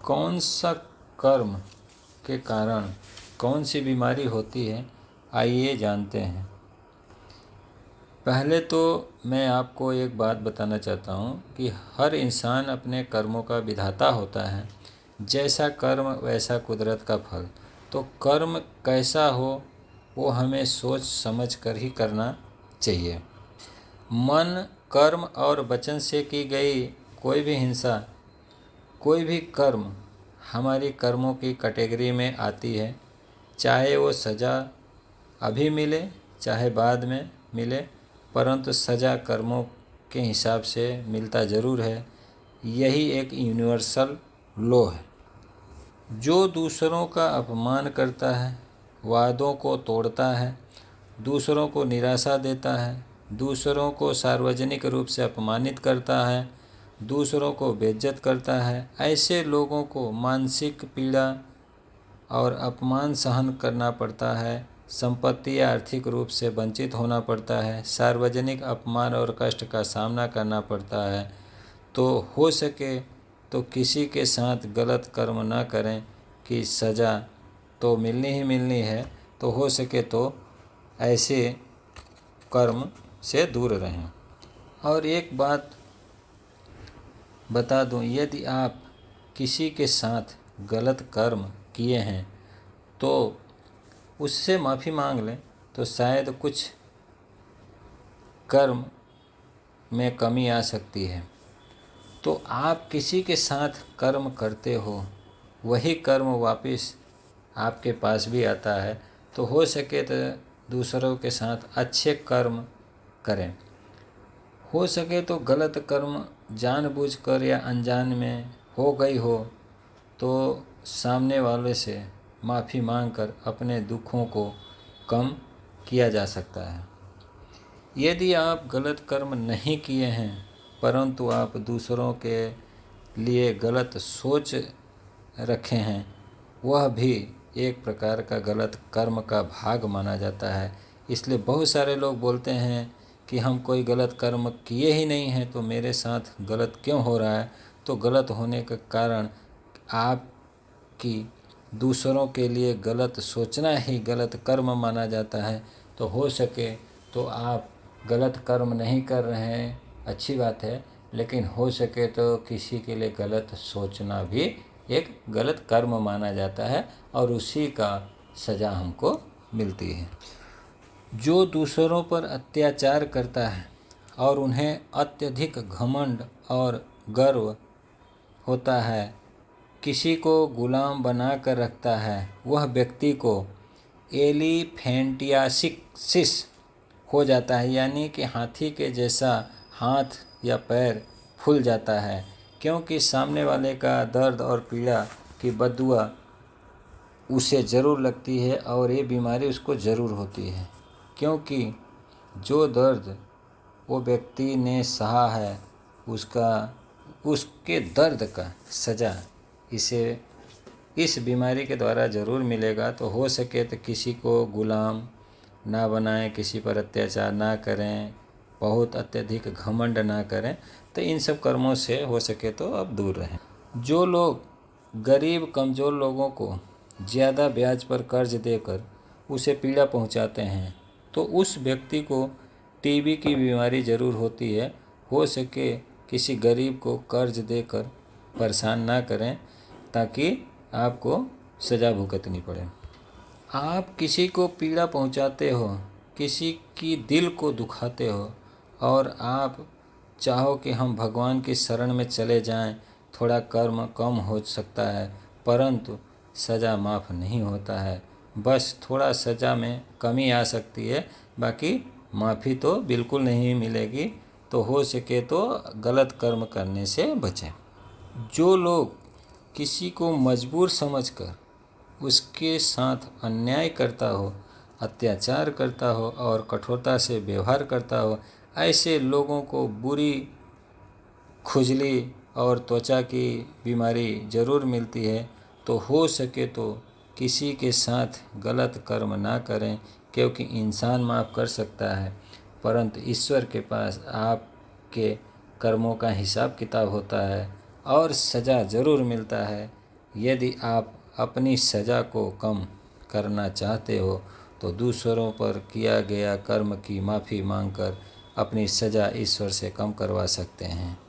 कौन सा कर्म के कारण कौन सी बीमारी होती है, आइए जानते हैं। पहले तो मैं आपको एक बात बताना चाहता हूँ कि हर इंसान अपने कर्मों का विधाता होता है। जैसा कर्म वैसा कुदरत का फल। तो कर्म कैसा हो वो हमें सोच समझ कर ही करना चाहिए। मन, कर्म और वचन से की गई कोई भी हिंसा, कोई भी कर्म हमारी कर्मों की कैटेगरी में आती है। चाहे वो सज़ा अभी मिले चाहे बाद में मिले, परंतु सज़ा कर्मों के हिसाब से मिलता ज़रूर है। यही एक यूनिवर्सल लॉ है। जो दूसरों का अपमान करता है, वादों को तोड़ता है, दूसरों को निराशा देता है, दूसरों को सार्वजनिक रूप से अपमानित करता है, दूसरों को बेइज्जत करता है, ऐसे लोगों को मानसिक पीड़ा और अपमान सहन करना पड़ता है। संपत्ति या आर्थिक रूप से वंचित होना पड़ता है। सार्वजनिक अपमान और कष्ट का सामना करना पड़ता है। तो हो सके तो किसी के साथ गलत कर्म ना करें कि सज़ा तो मिलनी ही मिलनी है। तो हो सके तो ऐसे कर्म से दूर रहें। और एक बात बता दूं, यदि आप किसी के साथ गलत कर्म किए हैं तो उससे माफ़ी मांग लें तो शायद कुछ कर्म में कमी आ सकती है। तो आप किसी के साथ कर्म करते हो, वही कर्म वापस आपके पास भी आता है। तो हो सके तो दूसरों के साथ अच्छे कर्म करें। हो सके तो गलत कर्म जानबूझकर या अनजान में हो गई हो तो सामने वाले से माफ़ी मांगकर अपने दुखों को कम किया जा सकता है। यदि आप गलत कर्म नहीं किए हैं परंतु आप दूसरों के लिए गलत सोच रखे हैं, वह भी एक प्रकार का गलत कर्म का भाग माना जाता है। इसलिए बहुत सारे लोग बोलते हैं कि हम कोई गलत कर्म किए ही नहीं हैं तो मेरे साथ गलत क्यों हो रहा है। तो गलत होने का कारण आपकी दूसरों के लिए गलत सोचना ही गलत कर्म माना जाता है। तो हो सके तो आप गलत कर्म नहीं कर रहे हैं, अच्छी बात है, लेकिन हो सके तो किसी के लिए गलत सोचना भी एक गलत कर्म माना जाता है और उसी का सज़ा हमको मिलती है। जो दूसरों पर अत्याचार करता है और उन्हें अत्यधिक घमंड और गर्व होता है, किसी को गुलाम बना कर रखता है, वह व्यक्ति को एलिफेंटियासिस हो जाता है, यानी कि हाथी के जैसा हाथ या पैर फूल जाता है। क्योंकि सामने वाले का दर्द और पीड़ा की बददुआ उसे ज़रूर लगती है और ये बीमारी उसको ज़रूर होती है। क्योंकि जो दर्द वो व्यक्ति ने सहा है उसके दर्द का सज़ा इसे इस बीमारी के द्वारा ज़रूर मिलेगा। तो हो सके तो किसी को गुलाम ना बनाएं, किसी पर अत्याचार ना करें, बहुत अत्यधिक घमंड ना करें। तो इन सब कर्मों से हो सके तो अब दूर रहें। जो लोग गरीब कमज़ोर लोगों को ज़्यादा ब्याज पर कर्ज देकर उसे पीड़ा पहुंचाते हैं तो उस व्यक्ति को टीबी की बीमारी ज़रूर होती है। हो सके किसी गरीब को कर्ज देकर परेशान ना करें ताकि आपको सज़ा भुगतनी पड़े। आप किसी को पीड़ा पहुंचाते हो, किसी की दिल को दुखाते हो और आप चाहो कि हम भगवान की शरण में चले जाएं, थोड़ा कर्म कम हो सकता है, परंतु सज़ा माफ़ नहीं होता है। बस थोड़ा सज़ा में कमी आ सकती है, बाकी माफ़ी तो बिल्कुल नहीं मिलेगी। तो हो सके तो गलत कर्म करने से बचें। जो लोग किसी को मजबूर समझकर उसके साथ अन्याय करता हो, अत्याचार करता हो और कठोरता से व्यवहार करता हो, ऐसे लोगों को बुरी खुजली और त्वचा की बीमारी ज़रूर मिलती है। तो हो सके तो किसी के साथ गलत कर्म ना करें, क्योंकि इंसान माफ़ कर सकता है परंतु ईश्वर के पास आपके कर्मों का हिसाब किताब होता है और सज़ा ज़रूर मिलता है। यदि आप अपनी सज़ा को कम करना चाहते हो तो दूसरों पर किया गया कर्म की माफ़ी मांगकर अपनी सज़ा ईश्वर से कम करवा सकते हैं।